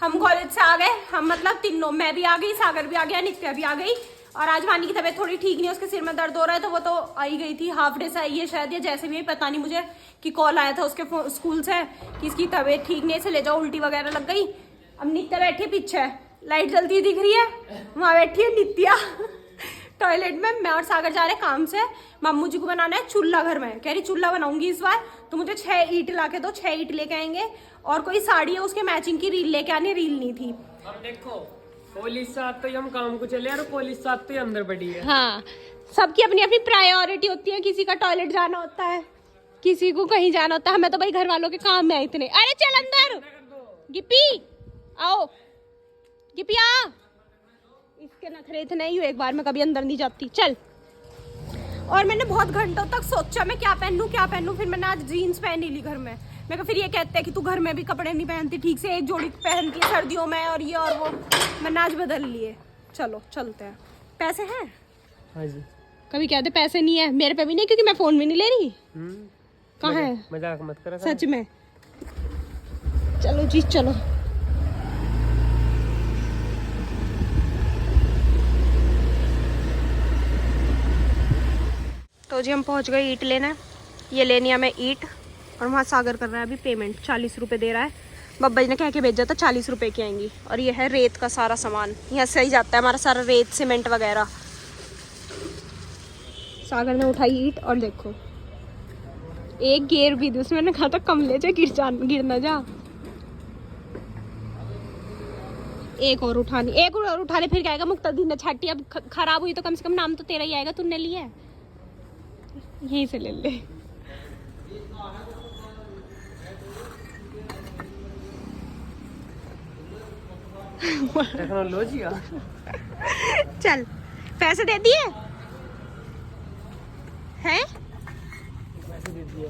हम कॉलेज से आ गए, हम मतलब तीनों, मैं भी आ गई, सागर भी आ गया, नित्या भी आ गई। और आज वानी की तबीयत थोड़ी ठीक नहीं है, उसके सिर में दर्द हो रहा है, तो वो तो आई गई थी, हाफ डे से आई है शायद, या जैसे भी, पता नहीं मुझे, कि कॉल आया था उसके स्कूल से कि इसकी तबीयत ठीक नहीं है, इसे ले जाओ, उल्टी वगैरह लग गई। अब नित्या बैठी है पीछे, लाइट जलती दिख रही है, वहां बैठी है नित्या टॉयलेट में। मैं और सागर जा रहे हैं काम से, मामू जी को बनाना है चूल्हा घर में, कह रही चूल्हा बनाऊंगी इस बार, तो मुझे 6 ईंट ला के दो, 6 ईंट लेके आएंगे, और कोई साड़ी है उसके मैचिंग की रील लेके आनी, रील नहीं थी। अब देखो पुलिस साथ तो हम काम को चले और पुलिस साथ तो अंदर बढ़ी है। हाँ, सबकी अपनी अपनी प्रायोरिटी होती है, किसी का टॉयलेट जाना होता है, किसी को कहीं जाना होता है, हमें तो भाई घर वालों के काम में है इतने। अरे चल अंदर, गिप्पी आओ, गिप्पी आ, इसके नखरे इतने ही हो, एक बार मैं कभी अंदर नहीं जाती, चल। और मैंने बहुत घंटों तक सोचा मैं क्या पहनूं, फिर मैंने आज जीन्स पहनी ली घर में। मैं कहा फिर ये कहते हैं कि तू घर में भी कपड़े नहीं पहनती ठीक से, एक जोड़ी पहनती है सर्दियों में, और ये और वो, मैंने आज बदल लिए। चलो चलते हैं। पैसे हैं? हाँ जी। कभी कहते पैसे नहीं है, मेरे पे भी नहीं, क्योंकि मैं फोन भी नहीं ले रही। कहाँ है? मजाक मत करो सच में। चलो जी चलो। तो जी हम पहुंच गए ईंट लेने, ये लेनी है हमें ईंट, और वहाँ सागर कर रहा है अभी पेमेंट, 40 रुपये दे रहा है। बब्बा जी ने कह के भेजा था 40 रुपये की आएंगी। और ये है रेत का सारा सामान, यहाँ से ही जाता है हमारा सारा रेत सीमेंट वगैरह। सागर ने उठाई ईंट, और देखो एक गेर भी दी उसमें, मैंने कहा था कम ले जा, गिर ना जा। एक और उठाने फिर कहेगा मुक्तदी ने छाटी, अब खराब हुई तो कम से कम नाम तो तेरा ही आएगा, तूने लिया है, यहीं से ले ले। टेक्नोलॉजी चल पैसे दे दिए हैं,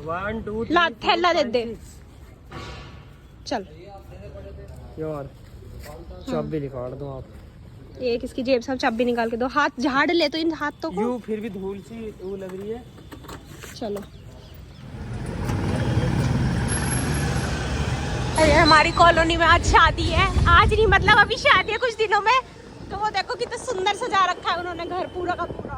1 2 3 ला थैला दे दे। चल यार, चाबी निकाल दो आप। एक इसकी जेब से चाबी निकाल के दो, हाथ झाड़ ले तो इन हाथों को। यू फिर भी धूल सी वो लग रही है। चलो। अरे हमारी कॉलोनी में आज शादी है, आज नहीं मतलब अभी शादी है कुछ दिनों में, तो वो देखो कितना सुंदर सजा रखा है उन्होंने घर पूरा का पूरा।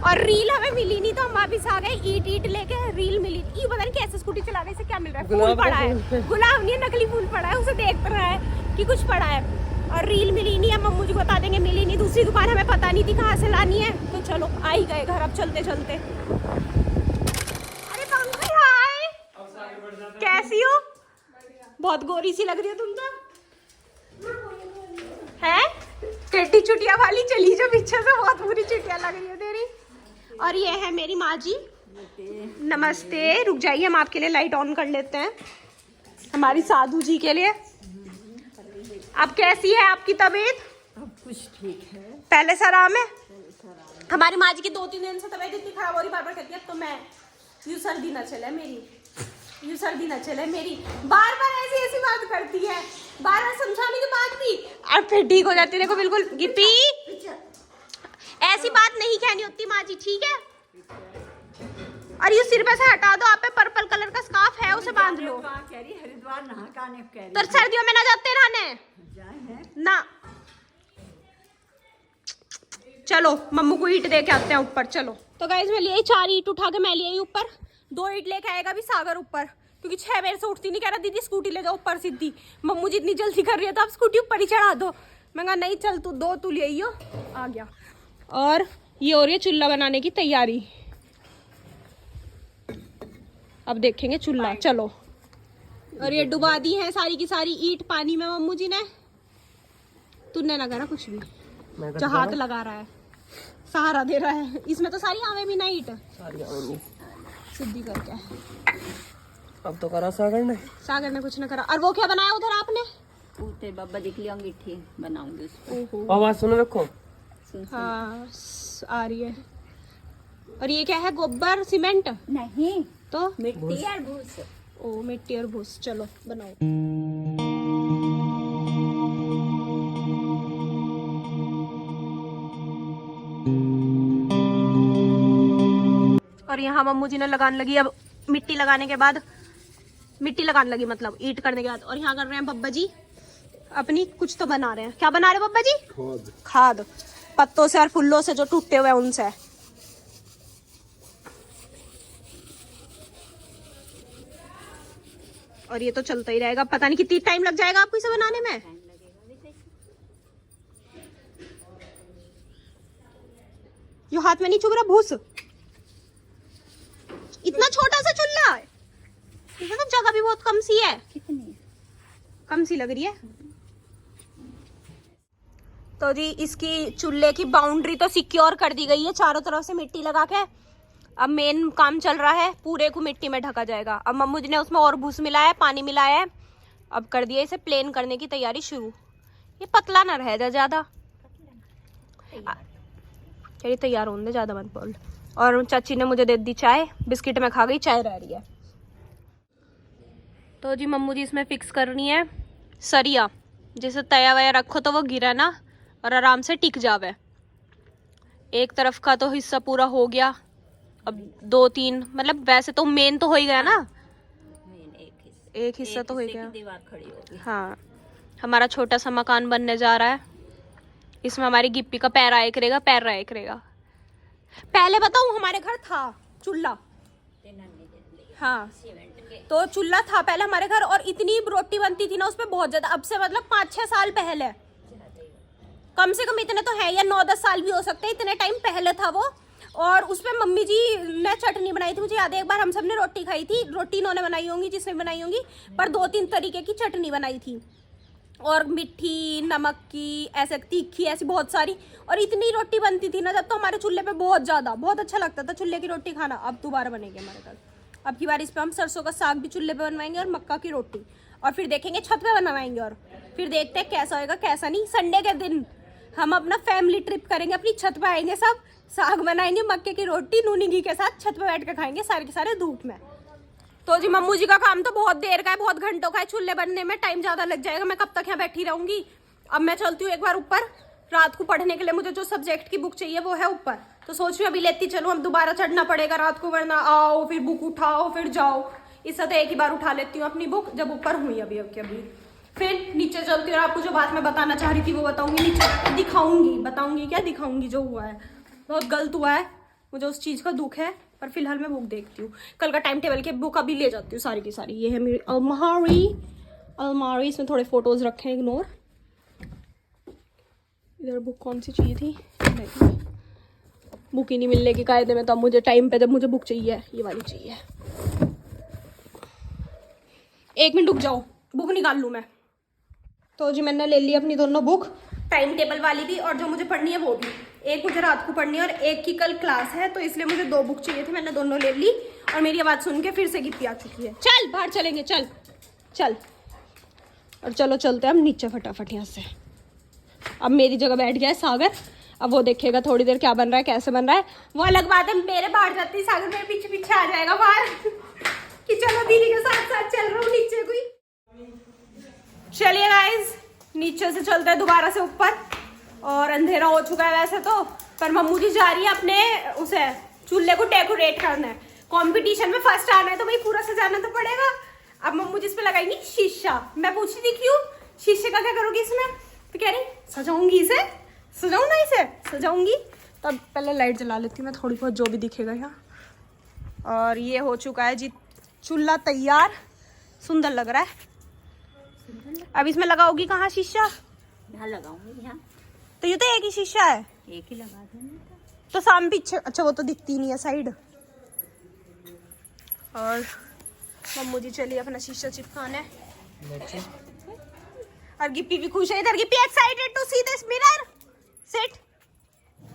और रील हमें मिली नहीं, तो हम वापिस आ गए ईट लेके, रील मिली। ये पता नहीं कैसे स्कूटी चलाने से क्या मिल रहा है, फूल पड़ा है, गुलाब नहीं नकली फूल पड़ा है, उसे देख रहा है कि कुछ पड़ा है। और रील मिली नहीं है, मम्मू जी को बता देंगे मिली नहीं, दूसरी दुकान हमें पता नहीं थी कहाँ से लानी है, तो चलो आ ही गए घर अब चलते चलते। अरे पंकज हाय, कैसी हो? बहुत गोरी सी लग रही हो तुम तो, है टेढ़ी चुटिया वाली, चली जो पीछे से, बहुत बुरी चुटिया लग रही है तेरी। और ये है मेरी माँ जी, नमस्ते। रुक जाइए, हम आपके लिए लाइट ऑन कर लेते हैं, हमारी साधु जी के लिए। अब कैसी है आपकी तबीयत? अब कुछ ठीक है, पहले से आराम है? हमारी माँ जी की 2-3 दिन से तबीयत इतनी खराब हो रही, बार-बार कहती है तो मैं यूँ सर्दी न चले मेरी, यूँ सर्दी न चले मेरी, बार-बार ऐसी बात करती है, बार-बार समझाने के बाद भी, और फिर ठीक हो जाती है। देखो बिल्कुल गिप्पी, ऐसी बात नहीं कहनी होती माँ जी, ठीक है? और ये सिर पे से हटा दो, आप पे पर्पल कलर का स्कार्फ है, उसे बांध लो। हरिद्वार नहाने कह रही, तो सर्दियों में ना जाते नहाने ना। चलो मम्मू को ईंट दे के आते हैं ऊपर, चलो। तो गाइस मैं लिए 4 ईंट उठा के मैं लिए ऊपर, 2 ईंट लेके आएगा भी सागर ऊपर, क्योंकि 6 बजे से उठती नहीं, कह रहा दीदी स्कूटी ले जाओ ऊपर सीधी, मम्मू जी इतनी जल्दी कर रही है तो आप स्कूटी ऊपर ही चढ़ा दो। मैं कहा नहीं चल, तू 2 तू ले आइयो, आ गया। और ये हो रही है चूल्हा बनाने की तैयारी, अब देखेंगे चूल्हा, चलो। और ये डुबा दी है सारी की सारी ईंट पानी में मम्मू जी ने, तूने ना करा कुछ भी, जो हाथ लगा रहा है, सहारा दे रहा है, इसमें तो सारी आवे भी ना ईंट सीधी करके। अब तो करा सागर ने कुछ ना करा। और वो क्या बनाया उधर आपने? तेरे बाबा देख लिया, अंगीठी बनाऊंगी उसको। आवाज सुनो, देखो हाँ आ रही है। और ये क्या है, गोबर सीमेंट? नहीं तो मिट्टी और भूस। ओ मिट्टी और भूस, चलो बनाओ। और यहाँ मम्मू जी ने लगाने लगी अब मिट्टी लगाने के बाद मिट्टी लगाने लगी, मतलब ईंट करने के बाद। और यहाँ कर रहे हैं बब्बा जी अपनी कुछ तो बना रहे हैं। क्या बना रहे हैं बब्बा जी? खाद। खाद, पत्तों से और फूलों से जो टूटे हुए हैं उनसे। और ये तो चलता ही रहेगा, पता नहीं कितनी टाइम लग जाएगा आपको इसे बनाने में। जो हाथ में नहीं चुभ रहा भूस, इतना छोटा सा चूल्हा है, इसमें तो जगह भी बहुत कम सी है। कितनी कम सी लग रही है। तो जी इसकी चूल्हे की बाउंड्री तो सिक्योर कर दी गई है, चारों तरफ से मिट्टी लगा के। अब मेन काम चल रहा है, पूरे को मिट्टी में ढका जाएगा। अब मम्मू जी ने उसमें और भूस मिलाया है, पानी मिलाया है, अब कर दिया इसे प्लेन करने की तैयारी शुरू। ये पतला ना रह जाए ज्यादा, चलिए तैयार होने ज्यादा मत बोल। और चाची ने मुझे दे दी चाय, बिस्किट में खा गई, चाय रह रही है। तो जी मम्मू जी इसमें फिक्स करनी है सरिया, जैसे तया वया रखो तो वो गिरा ना और आराम से टिक जावे। एक तरफ का तो हिस्सा पूरा हो गया, अब 2-3 मतलब वैसे तो मेन तो हो ही गया ना, एक हिस्सा तो हो ही गया। दीवार खड़ी होगी। हाँ, हमारा छोटा सा मकान बनने जा रहा है, इसमें हमारी गिप्पी का पैर आया करेगा, पैर रहा करेगा। पहले बताऊं, हमारे घर था चूल्हा, हाँ तो चूल्हा था पहले हमारे घर, और इतनी रोटी बनती थी ना उसपे बहुत ज्यादा। अब से मतलब 5-6 साल पहले, कम से कम इतने तो है, या 9-10 साल भी हो सकते हैं, इतने टाइम पहले था वो। और उसपे मम्मी जी ने चटनी बनाई थी, मुझे याद है एक बार हम सब ने रोटी खाई थी, रोटी इन्होंने बनाई होंगी जिसने बनाई होंगी, पर 2-3 तरीके की चटनी बनाई थी, और मीठी, नमक की, ऐसे तीखी, ऐसी बहुत सारी। और इतनी रोटी बनती थी ना जब, तो हमारे चूल्हे पे बहुत ज्यादा, बहुत अच्छा लगता था चूल्हे की रोटी खाना। अब दोबारा बनेगी हमारे घर, अब की बार इस पे हम सरसों का साग भी चूल्हे पे बनवाएंगे और मक्का की रोटी, और फिर देखेंगे छत पे बनवाएंगे, और फिर देखते हैं कैसा होएगा कैसा नहीं। संडे के दिन हम अपना फैमिली ट्रिप करेंगे, अपनी छत पे आएंगे, सब साग बनाएंगे, मक्के की रोटी नूनी घी के साथ छत पे बैठ के खाएंगे सारे के सारे धूप में। तो जी मम्मू जी का काम तो बहुत देर का है, बहुत घंटों का है, चूल्हे बनने में टाइम ज्यादा लग जाएगा, मैं कब तक यहाँ बैठी रहूंगी। अब मैं चलती हूँ एक बार ऊपर, रात को पढ़ने के लिए मुझे जो सब्जेक्ट की बुक चाहिए वो है ऊपर, तो सोच रही हूँ अभी लेती चलूँ, अब दोबारा चढ़ना पड़ेगा रात को, वरना आओ फिर बुक उठाओ फिर जाओ। इससे तो एक ही बार उठा लेती हूँ अपनी बुक जब ऊपर हुई अभी अभी। फिर नीचे चलती हूँ और आपको जो बात मैं बताना चाह रही थी वो बताऊंगी, नीचे दिखाऊंगी, बताऊंगी क्या दिखाऊंगी, जो हुआ है बहुत गलत हुआ है, मुझे उस चीज का दुख है। पर फिलहाल मैं बुक देखती हूँ, कल का टाइम टेबल की बुक अभी ले जाती हूँ सारी की सारी। ये है मेरी अलमारी, इसमें थोड़े फोटोज रखे हैं, इग्नोर। इधर बुक कौन सी चाहिए थी, नहीं बुक ही नहीं मिलने के कायदे में, तो अब मुझे टाइम पे जब मुझे बुक चाहिए ये वाली चाहिए। 1 मिनट रुक जाओ, बुक निकाल लूँ मैं। तो जी मैंने ले ली अपनी दोनों बुक, टाइम टेबल वाली भी और जो मुझे पढ़नी है वो भी। एक मुझे रात को पढ़नी है और एक की कल क्लास है, तो इसलिए मुझे 2 बुक चाहिए थी, मैंने दोनों ले ली। और मेरी आवाज़ सुन के फिर से गिप्पी आ चुकी है, चल बाहर चलेंगे, चल चल। और चलो चलते हैं हम नीचे फटाफट यहाँ से। अब मेरी जगह बैठ गया है सागर, अब वो देखेगा थोड़ी देर क्या बन रहा है कैसे बन रहा है, वो अलग बात है। मेरे बाहर जाती सागर मेरे पीछे पीछे आ जाएगा बाहर कि चलो दीदी के साथ साथ चल रहा हूँ नीचे कोई। चलिए गाइस, नीचे से चलते हैं दोबारा से ऊपर, और अंधेरा हो चुका है वैसे तो, पर मम्मू जी जा रही है अपने उसे चूल्हे को डेकोरेट करना है। कंपटीशन में फर्स्ट आना है तो भाई पूरा सजाना तो पड़ेगा। अब मम्मू जी इस पे लगाएंगी शीशा। मैं पूछी थी क्यों शीशे का क्या करोगी इसमें, तो कह रही सजाऊंगी इसे, सजाऊं ना इसे, सजाऊंगी। तो अब पहले लाइट जला लेती हूँ मैं थोड़ी बहुत, जो भी दिखेगा यहाँ। और ये हो चुका है जी चूल्हा तैयार, सुंदर लग रहा है। अब इसमें लगाओगी कहाँ शीशा? यहाँ लगाऊंगी, यहाँ तो ये तो एक ही शीशा है, एक ही लगा दूंगी। तो सामने पीछे, अच्छा वो तो दिखती नहीं है साइड। और मम्मू जी चलिए अपना शीशा चिपकाने, और गिप्पी भी खुश है इधर। Gippy excited to see this mirror, sit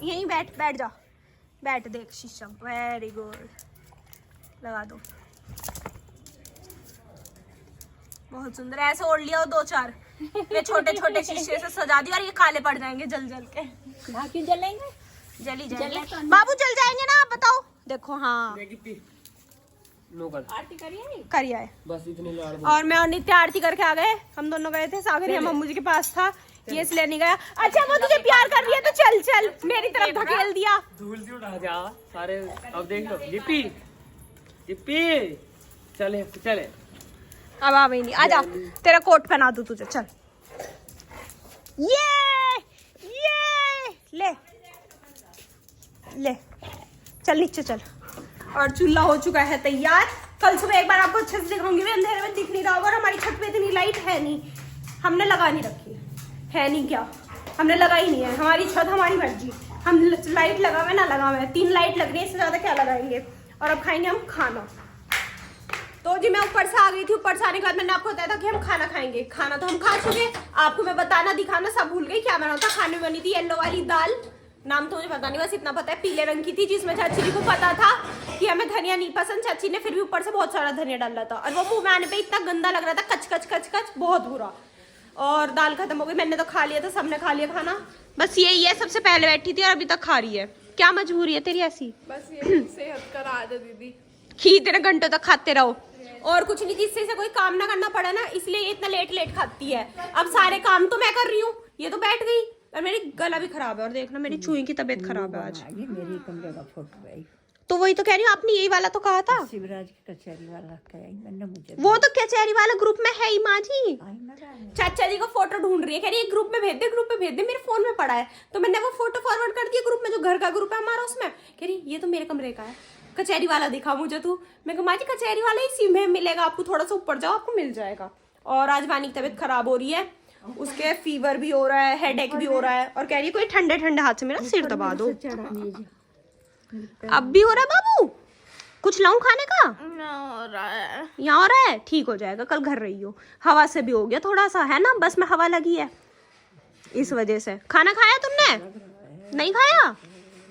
यहीं बैठ जा, बैठ देख शीशा, वेरी गुड, लगा दो, बहुत सुंदर। ऐसे ओढ़ लिया 2-4 ये छोटे छोटे शीशे से सजा दिया, और ये काले पड़ जाएंगे जल जल के। क्यों जलेंगे? जली जाएंगे बाबू, जल जाएंगे ना, आप बताओ। देखो हाँ आरती करिए, करिए है। बस इतने लाड़। और मैं और नित्य आरती करके आ गए, हम दोनों गए थे, सागर या मम्मू जी के पास था, ये इसलिए नहीं गया। अच्छा वो तुझे प्यार कर रही है तो चल चल, मेरी तरफ धकेल दिया। धूल सी उड़ा जा सारे। अब देख लो गिप्पी, गिप्पी चले चले। अब आ गई नहीं, आजा तेरा कोट पहना दूं तुझे, चल। ये ले ले, चल नीचे चल। और चूल्हा हो चुका है तैयार। कल सुबह एक बार आपको अच्छे से दिखाऊंगी, भी अंधेरे में दिख नहीं रहा होगा। और हमारी छत पे इतनी लाइट है नहीं, हमने लगा नहीं रखी है नहीं, क्या हमने लगाई नहीं है। हमारी छत हमारी मर्जी, हम लाइट लगा हुआ ना लगा हुआ है, 3 लाइट लग रही है, इससे ज्यादा क्या लगाएंगे। और अब खाएंगे हम खाना। तो जी मैं ऊपर से आ गई थी। ऊपर से आने के बाद मैंने आपको बताया था कि हम खाना खाएंगे। खाना तो हम खा चुके, आपको मैं बताना दिखाना सब भूल गई। क्या बना था खाने में? बनी थी येलो वाली दाल, नाम तो मुझे पता नहीं, बस इतना पता है पीले रंग की थी, जिसमें चाची जी को पता था कि हमें धनिया नहीं पसंद। चाची ने फिर भी ऊपर से बहुत सारा धनिया डाला था, और वो मुंह में आने पे इतना गंदा लग रहा था, कच कच कच कच, बहुत बुरा। और दाल खत्म हो गई, मैंने तो खा लिया था, सबने खा लिया खाना। बस यही है, सबसे पहले बैठी थी और अभी तक खा रही है। क्या मजबूरी है तेरी ऐसी? बस ये सेहत का राज है दीदी, खी तेरे घंटों तक खाते रहो और कुछ नहीं, जिससे से कोई काम ना करना पड़ा ना, इसलिए इतना लेट खाती है। अब सारे काम तो मैं कर रही हूँ, ये तो बैठ गई। और मेरी गला भी खराब है, और देखना मेरी चूई की तबीयत खराब है आज। मेरी कमरे का फोटो है, तो वही तो कह रही हूँ, आपने यही वाला तो कहा था। शिवराज की कचहरी वाला मैंने मुझे वो तो कचहरी वाला ग्रुप में है ही माँ जी। आई ना रहा। चाचा जी को फोटो ढूंढ रही है, कह रही है ग्रुप में भेज दे, ग्रुप में भेज दे। मेरे फोन में पड़ा है, तो मैंने वो फोटो फॉरवर्ड कर दिया ग्रुप में, जो घर का ग्रुप है हमारा, उसमें। कह रही ये तो मेरे कमरे का है, कचहरी वाला दिखा मुझे तू। मैं कहा माँ जी कचहरी वाला इसी में मिलेगा आपको, थोड़ा सा ऊपर जाओ आपको मिल जाएगा। और आज वानी की तबीयत खराब हो रही है, उसके फीवर भी हो रहा है, हेडेक भी हो रहा है, और कह रही है कोई ठंडे ठंडे हाथ से मेरा सिर दबा दो। अब भी हो रहा है बाबू? कुछ लाऊं खाने का? हो रहा है। यहाँ हो रहा है, ठीक हो जाएगा, कल घर रही हो। हवा से भी हो गया थोड़ा सा, है ना, बस में हवा लगी है इस वजह से। खाना खाया तुमने? नहीं खाया?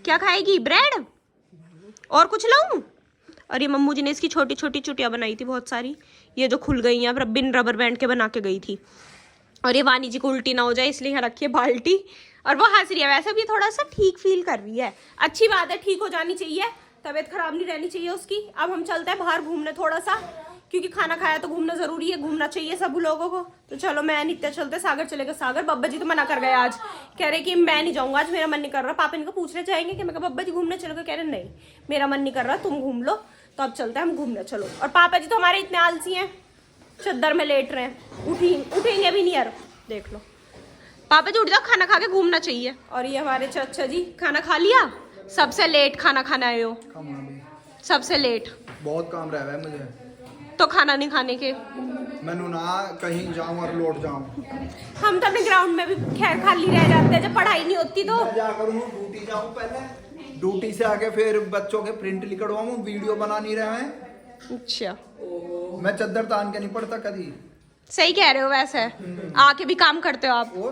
क्या खाएगी? ब्रेड और कुछ लाऊं? और ये मम्मू जी ने इसकी छोटी छोटी चुटियां बनाई थी बहुत सारी, ये जो खुल गई हैं, बिन रबर बैंड के बना के गई थी। और ये वानी जी को उल्टी ना हो जाए इसलिए यहाँ रखी है बाल्टी, और वो हंस रही है। वैसे भी थोड़ा सा ठीक फील कर रही है, अच्छी बात है, ठीक हो जानी चाहिए, तबीयत खराब नहीं रहनी चाहिए उसकी। अब हम चलते हैं बाहर घूमने थोड़ा सा, क्योंकि खाना खाया तो घूमना जरूरी है, घूमना चाहिए सब लोगों को। तो चलो मैं नित्या चलते, सागर चलेगा। सागर बब्बा जी तो मना कर गए आज, कह रहे कि मैं नहीं जाऊंगा आज, मेरा मन नहीं कर रहा। पापा इनको पूछ रहे जाएंगे कि मैं कहा बब्बा जी घूमने चलोगे, कह रहे नहीं मेरा मन नहीं कर रहा, तुम घूम लो। तो अब चलते हैं हम घूमने, चलो। और पापा जी तो हमारे इतने आलसी हैं, चद्दर में लेट रहे हैं, उठेंगे भी नहीं यार, देख लो। पापा जी उठ जाओ, खाना खा के घूमना चाहिए। और ये हमारे चाचा जी खाना खा लिया, सबसे लेट खाना खाना आए हो, सबसे लेट। बहुत काम रहा है मुझे, तो खाना नहीं खाने के मैंने ना कहीं जाऊं और लौट जाऊं। हम तो अपने ग्राउंड में भी खैर खाली रह जाते हैं जब पढ़ाई नहीं होती तो। मैं जा करूँ ड्यूटी जाऊं, पहले ड्यूटी से आके फिर बच्चों के प्रिंट निकलवाऊं, वीडियो बना नहीं रहे हैं। अच्छा, मैं चद्दर तान के नहीं पड़ता कभी। सही कह रहे हो, वैसे आके भी काम करते हो आप, और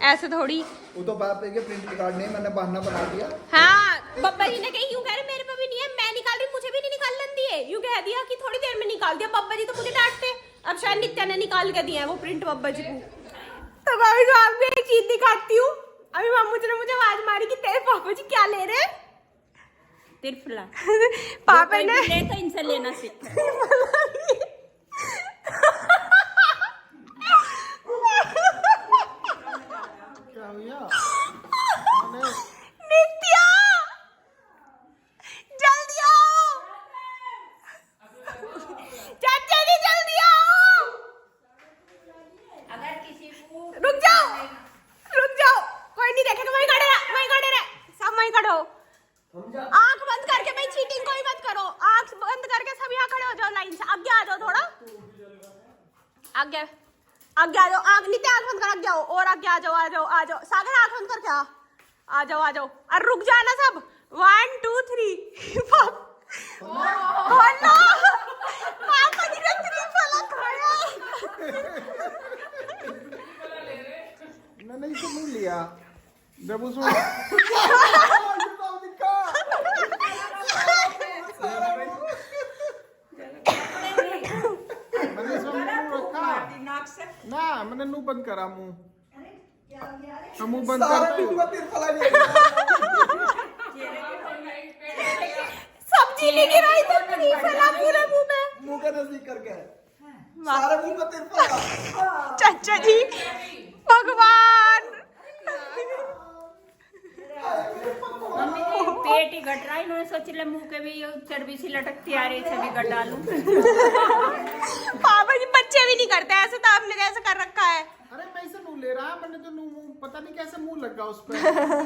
ऐसे थोड़ी। वो तो बाप के प्रिंट निकालने मैंने बहाना बना दिया। हाँ, बब्बा जी ने कही यूं कह रहे मेरे पे भी नहीं है, मैं निकाल रही, मुझे भी नहीं निकालन दिए, यूं कह दिया कि थोड़ी देर में निकाल दिया। बब्बा जी तो मुझे डांटते, अब शायद नित्या ने निकाल के दिया है वो प्रिंट बब्बा जी को। तो भाभी तो आपको एक चीज दिखाती हूँ। अभी मामू जी ने मुझे आवाज मारी कि तेरे पापा जी क्या ले रहे हैं? तिरफला पापा ने तो इनसे लेना सीख। नित्या जल्दी आओ, चाचा जी जल्दी आओ। अगर किसी को रुक जाओ, कोई नहीं देखेगा, वहीं खड़े रहे, सब वहीं खड़े हो। आंख बंद करके भाई, चीटिंग कोई मत करो, आंख बंद करके सब यहाँ खड़े हो जाओ लाइन से। आगे आ जाओ, थोड़ा आगे आ जाओ। आंख नीचे, आंख बंद कर, आगे आओ, और आगे आ जाओ। सागर आंख बंद करके आ जाओ। अरे रुक जाना सब, 1 2 3 बोलो। पापा जी ने त्रिफला खाया। मैंने इसे नहीं लिया जब उसमें मैंने इसमें मुंह रखा ना, मैंने मुंह बंद करा, मुंह बंद सब्जी नहीं गिराई तो त्रिफला पूरे मुंह के नजदीक करके सारे मुंह में तिरफला। चाचा जी भगवान, मम्मी जी पेट ही घट रहा है, इन्होंने सोच लिया मुंह के भी ये चर्बी सी लटकती आ रही है, इसे भी घट डालूं। पापा जी बच्चे भी नहीं करते ऐसे, तो आपने कैसे कर रखा है? अरे मैं इसे मुंह ले रहा, मैंने तो मुंह पता नहीं कैसे मुंह लग गया उस पर,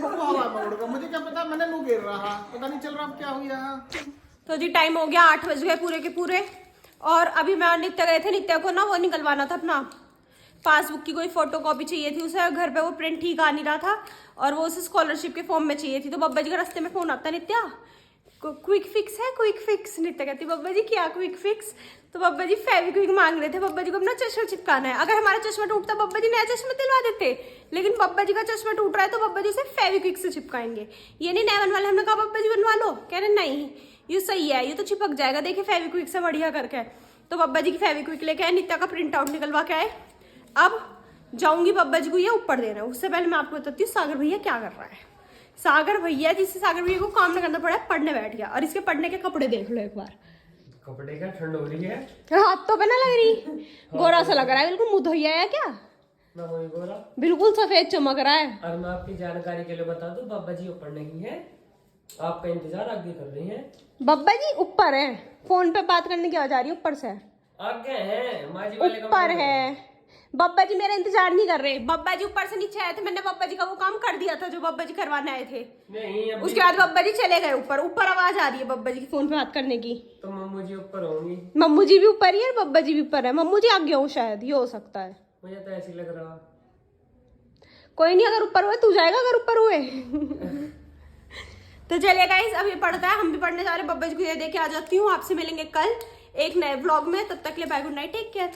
वो हवा में उड़ गया, मुझे क्या पता, मैंने मुंह गिर रहा, पता नहीं चल रहा अब क्या हुआ। तो जी टाइम हो गया 8 बज गए पूरे के पूरे, और अभी मैं और नित्या गए थे, नित्या को ना वो निकलवाना था अपना पासबुक की कोई फोटो कॉपी चाहिए थी उसे, घर पे वो प्रिंट ठीक आ नहीं रहा था और वो उसे स्कॉलरशिप के फॉर्म में चाहिए थी। तो बब्बा जी का रास्ते में फोन आता है, नित्या क्विक फिक्स है, क्विक फिक्स। नित्या कहती बब्बा जी क्या क्विक फिक्स? तो बब्बा जी फेविक्विक मांग रहे थे, बब्बा जी को अपना चश्मा चिपकाना है। अगर हमारा चश्मा टूटता बब्बा जी नया चश्मा दिलवा देते, लेकिन बब्बा जी का चश्मा टूट रहा है तो बब्बा जी उसे फेविक्विक से चिपकाएंगे। ये नहीं नया बनवा ले, हमने कहा बब्बा जी बनवा लो, कह रहे नहीं ये सही है, ये तो चिपक जाएगा, देखिए फेविक्विक से बढ़िया करके। तो बब्बा जी की फेविक्विक लेके आए, नित्या का प्रिंट आउट निकलवा के आए। अब जाऊंगी बब्बा जी को ये ऊपर देना, उससे पहले मैं आपको बताती हूँ सागर भैया क्या कर रहा है। सागर भैया, जिससे सागर भैया को काम ना करना पड़ा है, पढ़ने बैठ गया। और इसके पढ़ने के कपड़े देख लो एक बार, कपड़े का ठंड हो रही है, हाथ तो पे ना लग रही, गोरा सा लग रहा है बिल्कुल, मुंह धोया है क्या, ना वही गोरा, बिल्कुल सफेद चमक रहा है। और मैं आपकी जानकारी के लिए बता दूं, बाबा जी ऊपर नहीं है, आपका इंतजार आगे कर रही हैं। बब्बा जी ऊपर है, फोन पे बात करने की आवाज आ रही है ऊपर से, आगे हैं माजी वाले ऊपर है। बब्बा जी मेरा इंतजार नहीं कर रहे, बब्बा जी ऊपर से नीचे आए थे, मैंने बब्बा जी का वो काम कर दिया था जो बब्बा जी करवाने आए थे। नहीं अभी उसके बाद बब्बा जी चले गए ऊपर, ऊपर आवाज आ रही है बब्बा जी की फोन पे बात करने की। तो मम्मू जी ऊपर होंगी, मम्मू जी भी ऊपर ही है, बब्बा जी भी ऊपर है, मम्मू जी आगे हो शायद, ये हो सकता है। मुझे तो ऐसी लग रहा। कोई नहीं, अगर ऊपर हुए तू जाएगा, अगर ऊपर हुए तो चलिए गाइस अभी पढ़ता है, हम भी पढ़ने जा रहे हैं। बब्बा जी को ये दे के आ जाती हूँ, आपसे मिलेंगे कल एक नए व्लॉग में, तब तक के लिए bye, good night, take care.